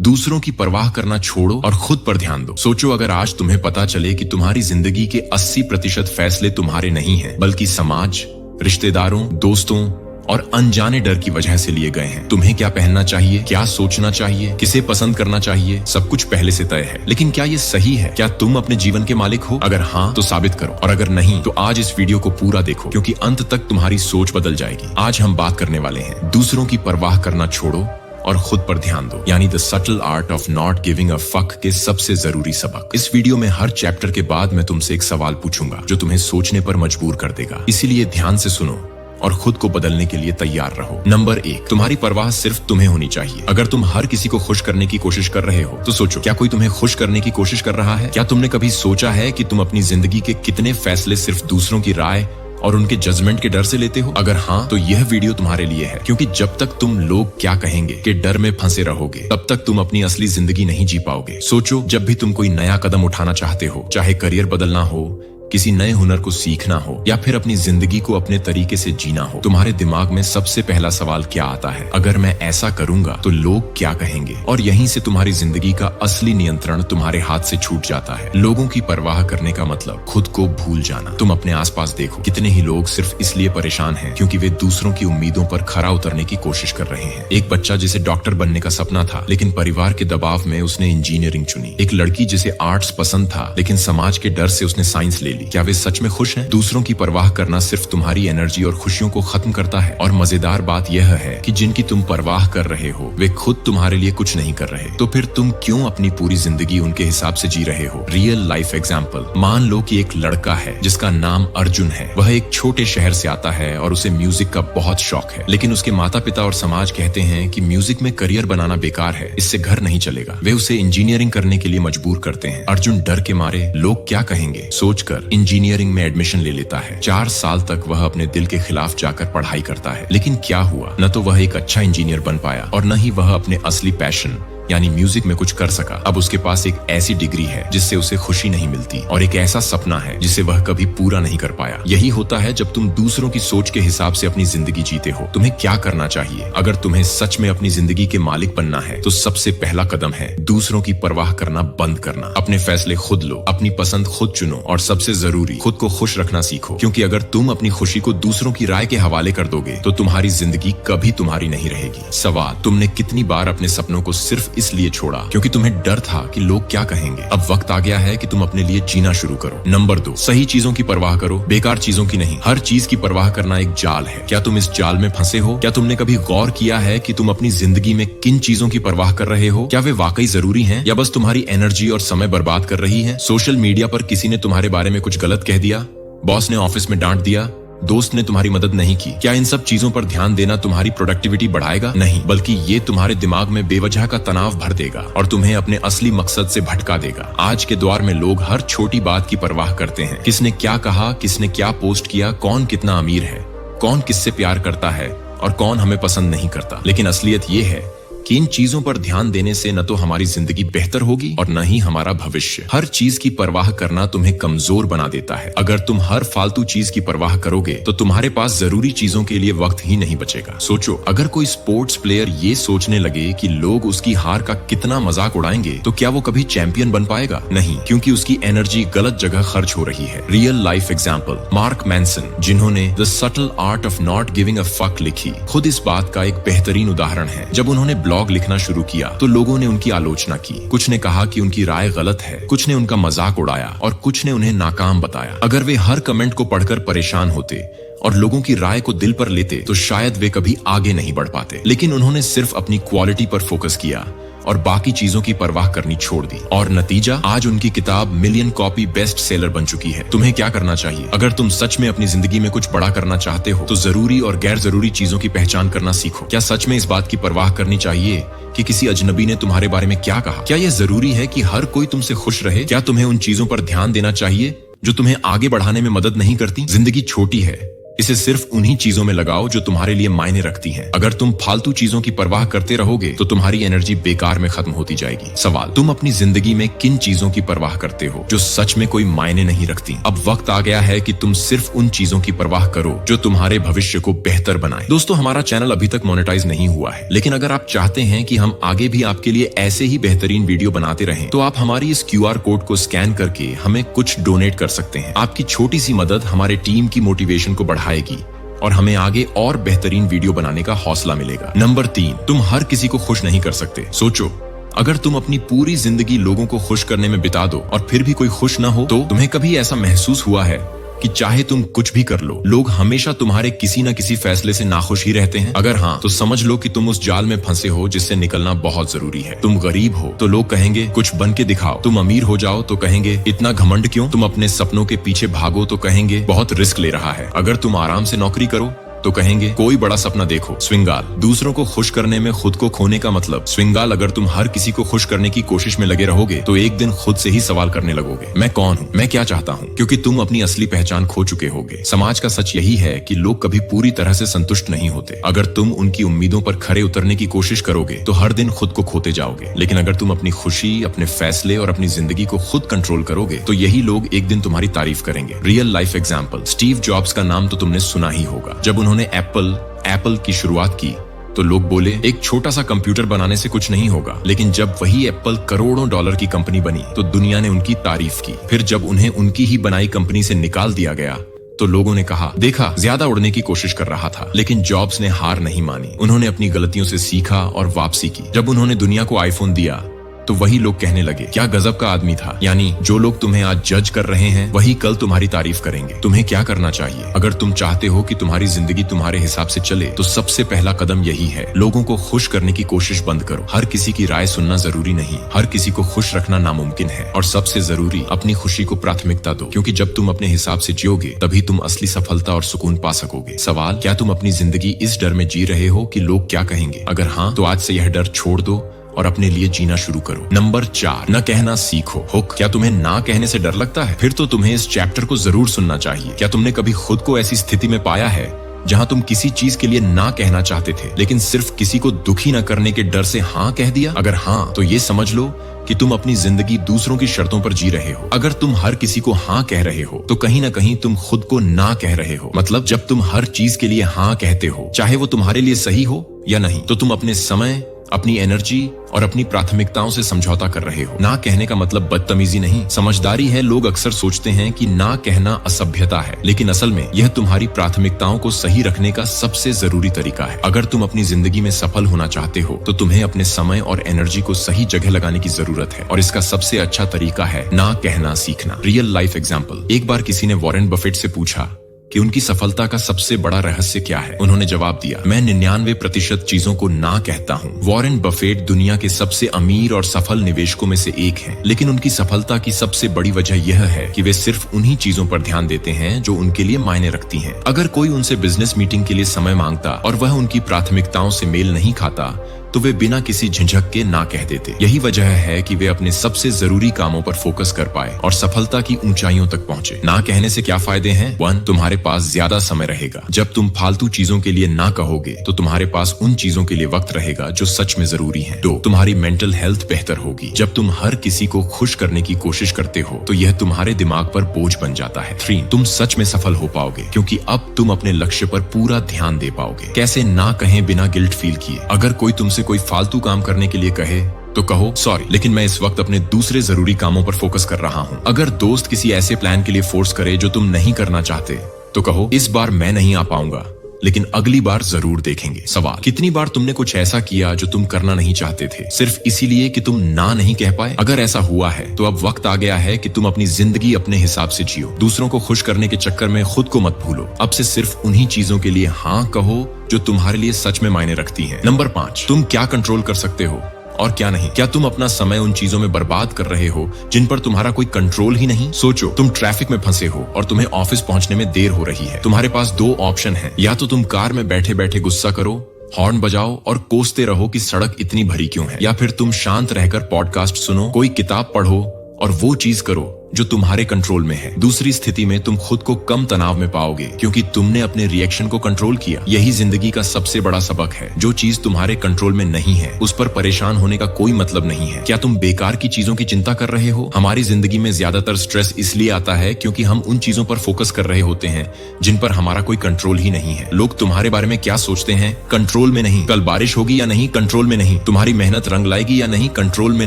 दूसरों की परवाह करना छोड़ो और खुद पर ध्यान दो। सोचो, अगर आज तुम्हें पता चले कि तुम्हारी जिंदगी के 80% फैसले तुम्हारे नहीं हैं, बल्कि समाज, रिश्तेदारों, दोस्तों और अनजाने डर की वजह से लिए गए हैं। तुम्हें क्या पहनना चाहिए, क्या सोचना चाहिए, किसे पसंद करना चाहिए, सब कुछ पहले से तय है। लेकिन क्या ये सही है? क्या तुम अपने जीवन के मालिक हो? अगर हाँ तो साबित करो, और अगर नहीं तो आज इस वीडियो को पूरा देखो, क्योंकि अंत तक तुम्हारी सोच बदल जाएगी। आज हम बात करने वाले हैं दूसरों की परवाह करना छोड़ो और खुद पर ध्यान दो, यानी the subtle art of not giving a fuck के सबसे जरूरी सबक। इस वीडियो में हर चैप्टर के बाद मैं तुमसे एक सवाल पूछूंगा जो तुम्हें सोचने पर मजबूर कर देगा। इसीलिए ध्यान से सुनो और खुद को बदलने के लिए तैयार रहो। नंबर 1, तुम्हारी परवाह सिर्फ तुम्हें होनी चाहिए। अगर तुम हर किसी को खुश करने की कोशिश कर रहे हो तो सोचो, क्या कोई तुम्हें खुश करने की कोशिश कर रहा है? क्या तुमने कभी सोचा है कि तुम अपनी जिंदगी के कितने फैसले सिर्फ दूसरों की राय और उनके जजमेंट के डर से लेते हो? अगर हाँ तो यह वीडियो तुम्हारे लिए है, क्योंकि जब तक तुम लोग क्या कहेंगे के डर में फंसे रहोगे तब तक तुम अपनी असली जिंदगी नहीं जी पाओगे। सोचो, जब भी तुम कोई नया कदम उठाना चाहते हो, चाहे करियर बदलना हो, किसी नए हुनर को सीखना हो या फिर अपनी जिंदगी को अपने तरीके से जीना हो, तुम्हारे दिमाग में सबसे पहला सवाल क्या आता है? अगर मैं ऐसा करूंगा तो लोग क्या कहेंगे? और यहीं से तुम्हारी जिंदगी का असली नियंत्रण तुम्हारे हाथ से छूट जाता है। लोगों की परवाह करने का मतलब खुद को भूल जाना। तुम अपने आसपास देखो, कितने ही लोग सिर्फ इसलिए परेशान हैं क्योंकि वे दूसरों की उम्मीदों पर खरा उतरने की कोशिश कर रहे हैं। एक बच्चा जिसे डॉक्टर बनने का सपना था, लेकिन परिवार के दबाव में उसने इंजीनियरिंग चुनी। एक लड़की जिसे आर्ट्स पसंद था, लेकिन समाज के डर से उसने साइंस ले ली। क्या वे सच में खुश हैं? दूसरों की परवाह करना सिर्फ तुम्हारी एनर्जी और खुशियों को खत्म करता है। और मजेदार बात यह है कि जिनकी तुम परवाह कर रहे हो वे खुद तुम्हारे लिए कुछ नहीं कर रहे। तो फिर तुम क्यों अपनी पूरी जिंदगी उनके हिसाब से जी रहे हो? रियल लाइफ एग्जाम्पल, मान लो कि एक लड़का है जिसका नाम अर्जुन है। वह एक छोटे शहर से आता है और उसे म्यूजिक का बहुत शौक है, लेकिन उसके माता पिता और समाज कहते हैं कि म्यूजिक में करियर बनाना बेकार है, इससे घर नहीं चलेगा। वे उसे इंजीनियरिंग करने के लिए मजबूर करते हैं। अर्जुन डर के मारे लोग क्या कहेंगे सोचकर इंजीनियरिंग में एडमिशन ले लेता है। 4 साल तक वह अपने दिल के खिलाफ जाकर पढ़ाई करता है, लेकिन क्या हुआ? न तो वह एक अच्छा इंजीनियर बन पाया और न ही वह अपने असली पैशन यानी म्यूजिक में कुछ कर सका। अब उसके पास एक ऐसी डिग्री है जिससे उसे खुशी नहीं मिलती और एक ऐसा सपना है जिसे वह कभी पूरा नहीं कर पाया। यही होता है जब तुम दूसरों की सोच के हिसाब से अपनी जिंदगी जीते हो। तुम्हें क्या करना चाहिए? अगर तुम्हें सच में अपनी जिंदगी के मालिक बनना है तो सबसे पहला कदम है दूसरों की परवाह करना बंद करना। अपने फैसले खुद लो, अपनी पसंद खुद चुनो और सबसे जरूरी खुद को खुश रखना सीखो, क्योंकि अगर तुम अपनी खुशी को दूसरों की राय के हवाले कर दोगे तो तुम्हारी जिंदगी कभी तुम्हारी नहीं रहेगी। सवाल, तुमने कितनी बार अपने सपनों को सिर्फ इसलिए छोड़ा क्योंकि तुम्हें डर था कि लोग क्या कहेंगे? अब वक्त आ गया है कि तुम अपने लिए जीना शुरू करो। नंबर 2, सही चीजों की परवाह करो, बेकार चीजों की नहीं। हर चीज की परवाह करना एक जाल है। क्या तुम इस जाल में फंसे हो? क्या तुमने कभी गौर किया है कि तुम अपनी जिंदगी में किन चीजों की परवाह कर रहे हो? क्या वे वाकई जरूरी हैं या बस तुम्हारी एनर्जी और समय बर्बाद कर रही है? सोशल मीडिया पर किसी ने तुम्हारे बारे में कुछ गलत कह दिया, बॉस ने ऑफिस में डांट दिया, दोस्त ने तुम्हारी मदद नहीं की। क्या इन सब चीजों पर ध्यान देना तुम्हारी प्रोडक्टिविटी बढ़ाएगा? नहीं, बल्कि ये तुम्हारे दिमाग में बेवजह का तनाव भर देगा और तुम्हें अपने असली मकसद से भटका देगा। आज के दौर में लोग हर छोटी बात की परवाह करते हैं। किसने क्या कहा, किसने क्या पोस्ट किया, कौन कितना अमीर है, कौन किससे प्यार करता है और कौन हमें पसंद नहीं करता। लेकिन असलियत ये है कि इन चीजों पर ध्यान देने से न तो हमारी जिंदगी बेहतर होगी और न ही हमारा भविष्य। हर चीज की परवाह करना तुम्हें कमजोर बना देता है। अगर तुम हर फालतू चीज की परवाह करोगे तो तुम्हारे पास जरूरी चीजों के लिए वक्त ही नहीं बचेगा। सोचो, अगर कोई स्पोर्ट्स प्लेयर ये सोचने लगे कि लोग उसकी हार का कितना मजाक उड़ाएंगे तो क्या वो कभी चैंपियन बन पाएगा? नहीं, क्योंकि उसकी एनर्जी गलत जगह खर्च हो रही है। Real life example, Mark Manson, जिन्होंने the subtle art of not giving a fuck लिखी, खुद इस बात का एक बेहतरीन उदाहरण है। जब उन्होंने ब्लॉग लिखना शुरू किया तो लोगों ने उनकी आलोचना की। कुछ ने कहा कि उनकी राय गलत है, कुछ ने उनका मजाक उड़ाया और कुछ ने उन्हें नाकाम बताया। अगर वे हर कमेंट को पढ़कर परेशान होते और लोगों की राय को दिल पर लेते तो शायद वे कभी आगे नहीं बढ़ पाते। लेकिन उन्होंने सिर्फ अपनी क्वालिटी पर फोकस किया और बाकी चीजों की परवाह करनी छोड़ दी। और नतीजा, आज उनकी किताब मिलियन कॉपी बेस्ट सेलर बन चुकी है। तुम्हें क्या करना चाहिए? अगर तुम सच में अपनी जिंदगी में कुछ बड़ा करना चाहते हो तो जरूरी और गैर जरूरी चीजों की पहचान करना सीखो। क्या सच में इस बात की परवाह करनी चाहिए कि किसी अजनबी ने तुम्हारे बारे में क्या कहा? क्या यह जरूरी है कि हर कोई तुमसे खुश रहे? क्या तुम्हें उन चीजों पर ध्यान देना चाहिए जो तुम्हें आगे बढ़ाने में मदद नहीं करती? जिंदगी छोटी है, इसे सिर्फ उन्हीं चीजों में लगाओ जो तुम्हारे लिए मायने रखती हैं। अगर तुम फालतू चीजों की परवाह करते रहोगे तो तुम्हारी एनर्जी बेकार में खत्म होती जाएगी। सवाल, तुम अपनी जिंदगी में किन चीजों की परवाह करते हो जो सच में कोई मायने नहीं रखती? अब वक्त आ गया है कि तुम सिर्फ उन चीजों की परवाह करो जो तुम्हारे भविष्य को बेहतर बनाए। दोस्तों, हमारा चैनल अभी तक मोनेटाइज नहीं हुआ है, लेकिन अगर आप चाहते हैं कि हम आगे भी आपके लिए ऐसे ही बेहतरीन वीडियो बनाते रहें, तो आप हमारी इस QR कोड को स्कैन करके हमें कुछ डोनेट कर सकते हैं। आपकी छोटी सी मदद हमारे टीम की मोटिवेशन को बढ़ाएगी और हमें आगे और बेहतरीन वीडियो बनाने का हौसला मिलेगा। नंबर 3, तुम हर किसी को खुश नहीं कर सकते। सोचो, अगर तुम अपनी पूरी जिंदगी लोगों को खुश करने में बिता दो और फिर भी कोई खुश ना हो, तो तुम्हें कभी ऐसा महसूस हुआ है कि चाहे तुम कुछ भी कर लो, लोग हमेशा तुम्हारे किसी न किसी फैसले से नाखुश ही रहते हैं? अगर हाँ, तो समझ लो कि तुम उस जाल में फंसे हो जिससे निकलना बहुत जरूरी है। तुम गरीब हो तो लोग कहेंगे कुछ बन के दिखाओ, तुम अमीर हो जाओ तो कहेंगे इतना घमंड क्यों, तुम अपने सपनों के पीछे भागो तो कहेंगे बहुत रिस्क ले रहा है, अगर तुम आराम से नौकरी करो तो कहेंगे कोई बड़ा सपना देखो। स्विंगाल, दूसरों को खुश करने में खुद को खोने का मतलब। स्विंगाल, अगर तुम हर किसी को खुश करने की कोशिश में लगे रहोगे तो एक दिन खुद से ही सवाल करने लगोगे, मैं कौन हूँ, मैं क्या चाहता हूँ, क्योंकि तुम अपनी असली पहचान खो चुके होगे। समाज का सच यही है कि लोग कभी पूरी तरह से संतुष्ट नहीं होते। अगर तुम उनकी उम्मीदों पर खरे उतरने की कोशिश करोगे तो हर दिन खुद को खोते जाओगे, लेकिन अगर तुम अपनी खुशी, अपने फैसले और अपनी जिंदगी को खुद कंट्रोल करोगे तो यही लोग एक दिन तुम्हारी तारीफ करेंगे। Real life example, Steve jobs का नाम तो तुमने सुना ही होगा। जब उन्होंने एप्पल की शुरुआत की तो लोग बोले एक छोटा सा कंप्यूटर बनाने से कुछ नहीं होगा, लेकिन जब वही एप्पल करोड़ों डॉलर की कंपनी बनी तो दुनिया ने उनकी तारीफ की। फिर जब उन्हें उनकी ही बनाई कंपनी से निकाल दिया गया तो लोगों ने कहा देखा, ज्यादा उड़ने की कोशिश कर रहा था। लेकिन जॉब्स ने हार नहीं मानी, उन्होंने अपनी गलतियों से सीखा और वापसी की। जब उन्होंने दुनिया को आईफोन दिया तो वही लोग कहने लगे क्या गजब का आदमी था। यानी जो लोग तुम्हें आज जज कर रहे हैं वही कल तुम्हारी तारीफ करेंगे। तुम्हें क्या करना चाहिए? अगर तुम चाहते हो कि तुम्हारी जिंदगी तुम्हारे हिसाब से चले तो सबसे पहला कदम यही है, लोगों को खुश करने की कोशिश बंद करो। हर किसी की राय सुनना जरूरी नहीं, हर किसी को खुश रखना नामुमकिन है। और सबसे जरूरी, अपनी खुशी को प्राथमिकता दो, क्योंकि जब तुम अपने हिसाब से जियोगे तभी तुम असली सफलता और सुकून पा सकोगे। सवाल, क्या तुम अपनी जिंदगी इस डर में जी रहे हो कि लोग क्या कहेंगे? अगर हाँ, तो आज से यह डर छोड़ दो और अपने लिए जीना शुरू करो। नंबर 4, न कहना सीखो। हुक, क्या तुम्हें ना कहने से डर लगता है? फिर तो तुम्हें इस चैप्टर को जरूर सुनना चाहिए। क्या तुमने कभी खुद को ऐसी स्थिति में पाया है जहां तुम किसी चीज के लिए ना कहना चाहते थे, लेकिन सिर्फ किसी को दुखी न करने के डर से हाँ कह दिया? अगर हाँ, तो ये समझ लो कि तुम अपनी जिंदगी दूसरों की शर्तों पर जी रहे हो। अगर तुम हर किसी को हाँ कह रहे हो तो कहीं ना कहीं तुम खुद को ना कह रहे हो। मतलब जब तुम हर चीज के लिए हाँ कहते हो, चाहे वो तुम्हारे लिए सही हो या नहीं, तो तुम अपने समय, अपनी एनर्जी और अपनी प्राथमिकताओं से समझौता कर रहे हो। ना कहने का मतलब बदतमीजी नहीं, समझदारी है। लोग अक्सर सोचते हैं कि ना कहना असभ्यता है, लेकिन असल में यह तुम्हारी प्राथमिकताओं को सही रखने का सबसे जरूरी तरीका है। अगर तुम अपनी जिंदगी में सफल होना चाहते हो तो तुम्हें अपने समय और एनर्जी को सही जगह लगाने की जरूरत है, और इसका सबसे अच्छा तरीका है ना कहना सीखना। रियल लाइफ एग्जाम्पल, एक बार किसी ने वॉरेन बफेट से पूछा कि उनकी सफलता का सबसे बड़ा रहस्य क्या है। उन्होंने जवाब दिया, मैं 99% चीजों को ना कहता हूँ। वॉरेन बफेट दुनिया के सबसे अमीर और सफल निवेशकों में से एक हैं, लेकिन उनकी सफलता की सबसे बड़ी वजह यह है कि वे सिर्फ उन्हीं चीजों पर ध्यान देते हैं जो उनके लिए मायने रखती हैं। अगर कोई उनसे बिजनेस मीटिंग के लिए समय मांगता और वह उनकी प्राथमिकताओं से मेल नहीं खाता तो वे बिना किसी झिझक के ना कह देते। यही वजह है कि वे अपने सबसे जरूरी कामों पर फोकस कर पाए और सफलता की ऊंचाइयों तक पहुंचे। ना कहने से क्या फायदे हैं? 1, तुम्हारे पास ज्यादा समय रहेगा। जब तुम फालतू चीजों के लिए ना कहोगे तो तुम्हारे पास उन चीजों के लिए वक्त रहेगा जो सच में जरूरी है। 2, तुम्हारी मेंटल हेल्थ बेहतर होगी। जब तुम हर किसी को खुश करने की कोशिश करते हो तो यह तुम्हारे दिमाग पर बोझ बन जाता है। 3, तुम सच में सफल हो पाओगे क्योंकि अब तुम अपने लक्ष्य पर पूरा ध्यान दे पाओगे। कैसे ना कहें बिना गिल्ट फील किए? अगर कोई तुमसे कोई फालतू काम करने के लिए कहे तो कहो सॉरी, लेकिन मैं इस वक्त अपने दूसरे जरूरी कामों पर फोकस कर रहा हूँ। अगर दोस्त किसी ऐसे प्लान के लिए फोर्स करे जो तुम नहीं करना चाहते तो कहो इस बार मैं नहीं आ पाऊंगा, लेकिन अगली बार जरूर देखेंगे। सवाल, कितनी बार तुमने कुछ ऐसा किया जो तुम करना नहीं चाहते थे सिर्फ इसीलिए कि तुम ना नहीं कह पाए? अगर ऐसा हुआ है तो अब वक्त आ गया है कि तुम अपनी जिंदगी अपने हिसाब से जियो। दूसरों को खुश करने के चक्कर में खुद को मत भूलो। अब से सिर्फ उन्हीं चीजों के लिए हाँ कहो जो तुम्हारे लिए सच में मायने रखती हैं। नंबर 5, तुम क्या कंट्रोल कर सकते हो और क्या नहीं? क्या तुम अपना समय उन चीजों में बर्बाद कर रहे हो जिन पर तुम्हारा कोई कंट्रोल ही नहीं? सोचो, तुम ट्रैफिक में फंसे हो और तुम्हें ऑफिस पहुंचने में देर हो रही है। तुम्हारे पास 2 ऑप्शन हैं, या तो तुम कार में बैठे बैठे गुस्सा करो, हॉर्न बजाओ और कोसते रहो कि सड़क इतनी भरी क्यों है, या फिर तुम शांत रहकर पॉडकास्ट सुनो, कोई किताब पढ़ो और वो चीज करो जो तुम्हारे कंट्रोल में है। दूसरी स्थिति में तुम खुद को कम तनाव में पाओगे क्योंकि तुमने अपने रिएक्शन को कंट्रोल किया। यही जिंदगी का सबसे बड़ा सबक है। जो चीज तुम्हारे कंट्रोल में नहीं है उस पर परेशान होने का कोई मतलब नहीं है। क्या तुम बेकार की चीजों की चिंता कर रहे हो? हमारी जिंदगी में ज्यादातर स्ट्रेस इसलिए आता है क्योंकि हम उन चीजों पर फोकस कर रहे होते हैं जिन पर हमारा कोई कंट्रोल ही नहीं है। लोग तुम्हारे बारे में क्या सोचते हैं? कंट्रोल में नहीं। कल बारिश होगी या नहीं? कंट्रोल में नहीं। तुम्हारी मेहनत रंग लाएगी या नहीं? कंट्रोल में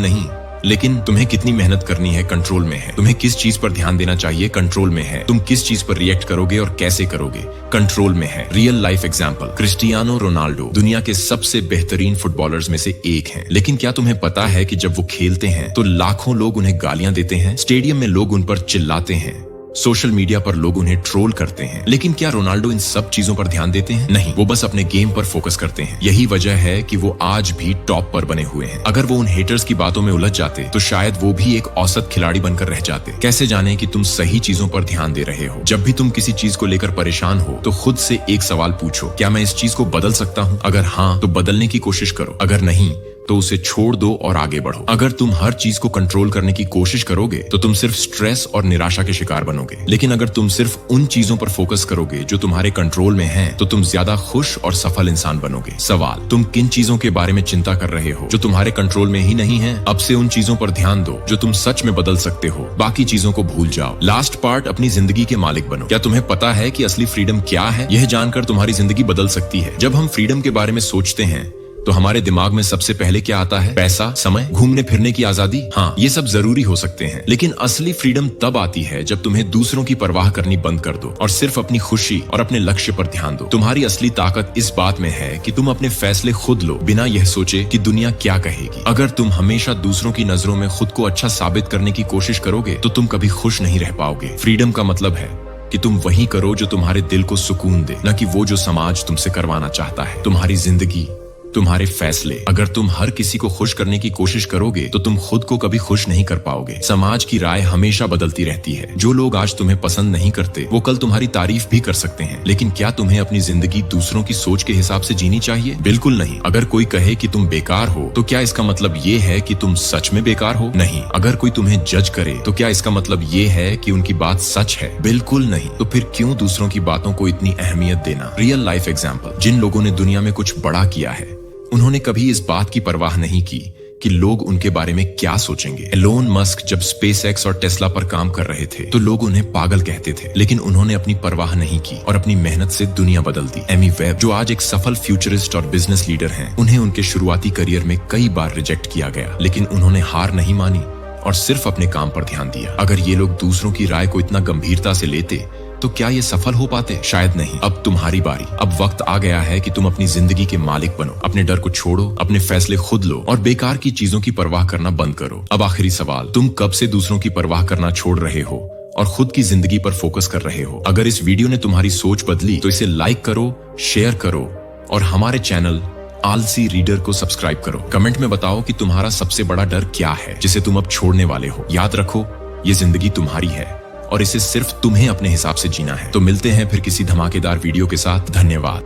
नहीं। लेकिन तुम्हें कितनी मेहनत करनी है? कंट्रोल में है। तुम्हें किस चीज पर ध्यान देना चाहिए? कंट्रोल में है। तुम किस चीज पर रिएक्ट करोगे और कैसे करोगे? कंट्रोल में है। Real life example, Cristiano Ronaldo दुनिया के सबसे बेहतरीन फुटबॉलर्स में से एक हैं। लेकिन क्या तुम्हें पता है कि जब वो खेलते हैं तो लाखों लोग उन्हें गालियां देते हैं, स्टेडियम में लोग उन पर चिल्लाते हैं, सोशल मीडिया पर लोग उन्हें ट्रोल करते हैं। लेकिन क्या रोनाल्डो इन सब चीजों पर ध्यान देते हैं? नहीं, वो बस अपने गेम पर फोकस करते हैं। यही वजह है कि वो आज भी टॉप पर बने हुए हैं। अगर वो उन हेटर्स की बातों में उलझ जाते तो शायद वो भी एक औसत खिलाड़ी बनकर रह जाते। कैसे जाने कि तुम सही चीजों पर ध्यान दे रहे हो? जब भी तुम किसी चीज को लेकर परेशान हो तो खुद से एक सवाल पूछो, क्या मैं इस चीज को बदल सकता हूँ? अगर हाँ तो बदलने की कोशिश करो, अगर नहीं तो उसे छोड़ दो और आगे बढ़ो। अगर तुम हर चीज को कंट्रोल करने की कोशिश करोगे तो तुम सिर्फ स्ट्रेस और निराशा के शिकार बनोगे। लेकिन अगर तुम सिर्फ उन चीजों पर फोकस करोगे जो तुम्हारे कंट्रोल में हैं, तो तुम ज्यादा खुश और सफल इंसान बनोगे। सवाल, तुम किन चीजों के बारे में चिंता कर रहे हो जो तुम्हारे कंट्रोल में ही नहीं है? अब से उन चीजों पर ध्यान दो जो तुम सच में बदल सकते हो। बाकी चीजों को भूल जाओ। लास्ट पार्ट, अपनी जिंदगी के मालिक बनो। क्या तुम्हें पता है कि असली फ्रीडम क्या है? यह जानकर तुम्हारी जिंदगी बदल सकती है। जब हम फ्रीडम के बारे में सोचते हैं तो हमारे दिमाग में सबसे पहले क्या आता है? पैसा, समय, घूमने फिरने की आजादी। हाँ, ये सब जरूरी हो सकते हैं, लेकिन असली फ्रीडम तब आती है जब तुम्हें दूसरों की परवाह करनी बंद कर दो और सिर्फ अपनी खुशी और अपने लक्ष्य पर ध्यान दो। तुम्हारी असली ताकत इस बात में है कि तुम अपने फैसले खुद लो, बिना यह सोचे कि दुनिया क्या कहेगी। अगर तुम हमेशा दूसरों की नजरों में खुद को अच्छा साबित करने की कोशिश करोगे तो तुम कभी खुश नहीं रह पाओगे। फ्रीडम का मतलब है कि तुम वही करो जो तुम्हारे दिल को सुकून दे, न कि वो जो समाज तुमसे करवाना चाहता है। तुम्हारी जिंदगी, तुम्हारे फैसले। अगर तुम हर किसी को खुश करने की कोशिश करोगे तो तुम खुद को कभी खुश नहीं कर पाओगे। समाज की राय हमेशा बदलती रहती है। जो लोग आज तुम्हें पसंद नहीं करते वो कल तुम्हारी तारीफ भी कर सकते हैं। लेकिन क्या तुम्हें अपनी जिंदगी दूसरों की सोच के हिसाब से जीनी चाहिए? बिल्कुल नहीं। अगर कोई कहे कि तुम बेकार हो तो क्या इसका मतलब ये है कि तुम सच में बेकार हो? नहीं। अगर कोई तुम्हें जज करे तो क्या इसका मतलब ये है कि उनकी बात सच है? बिल्कुल नहीं। तो फिर क्यों दूसरों की बातों को इतनी अहमियत देना? रियल लाइफ एग्जाम्पल, जिन लोगों ने दुनिया में कुछ बड़ा किया है उन्होंने कभी इस बात की परवाह नहीं की कि लोग उनके बारे में क्या सोचेंगे। एलोन मस्क जब स्पेसएक्स और टेस्ला पर काम कर रहे थे तो लोग उन्हें पागल कहते थे, लेकिन उन्होंने अपनी परवाह नहीं की और अपनी मेहनत से दुनिया बदल दी। एमी वेब, जो आज एक सफल फ्यूचरिस्ट और बिजनेस लीडर हैं, उन्हें उनके शुरुआती करियर में कई बार रिजेक्ट किया गया, लेकिन उन्होंने हार नहीं मानी और सिर्फ अपने काम पर ध्यान दिया। अगर ये लोग दूसरों की राय को इतना गंभीरता से लेते तो क्या ये सफल हो पाते? शायद नहीं। अब तुम्हारी बारी। अब वक्त आ गया है कि तुम अपनी जिंदगी के मालिक बनो। अपने डर को छोड़ो, अपने फैसले खुद लो और बेकार की चीजों की परवाह करना बंद करो। अब आखिरी सवाल, तुम कब से दूसरों की परवाह करना छोड़ रहे हो और खुद की जिंदगी पर फोकस कर रहे हो? अगर इस वीडियो ने तुम्हारी सोच बदली तो इसे लाइक करो, शेयर करो और हमारे चैनल आलसी रीडर को सब्सक्राइब करो। कमेंट में बताओ कि तुम्हारा सबसे बड़ा डर क्या है जिसे तुम अब छोड़ने वाले हो। याद रखो, ये जिंदगी तुम्हारी है और इसे सिर्फ तुम्हें अपने हिसाब से जीना है। तो मिलते हैं फिर किसी धमाकेदार वीडियो के साथ। धन्यवाद।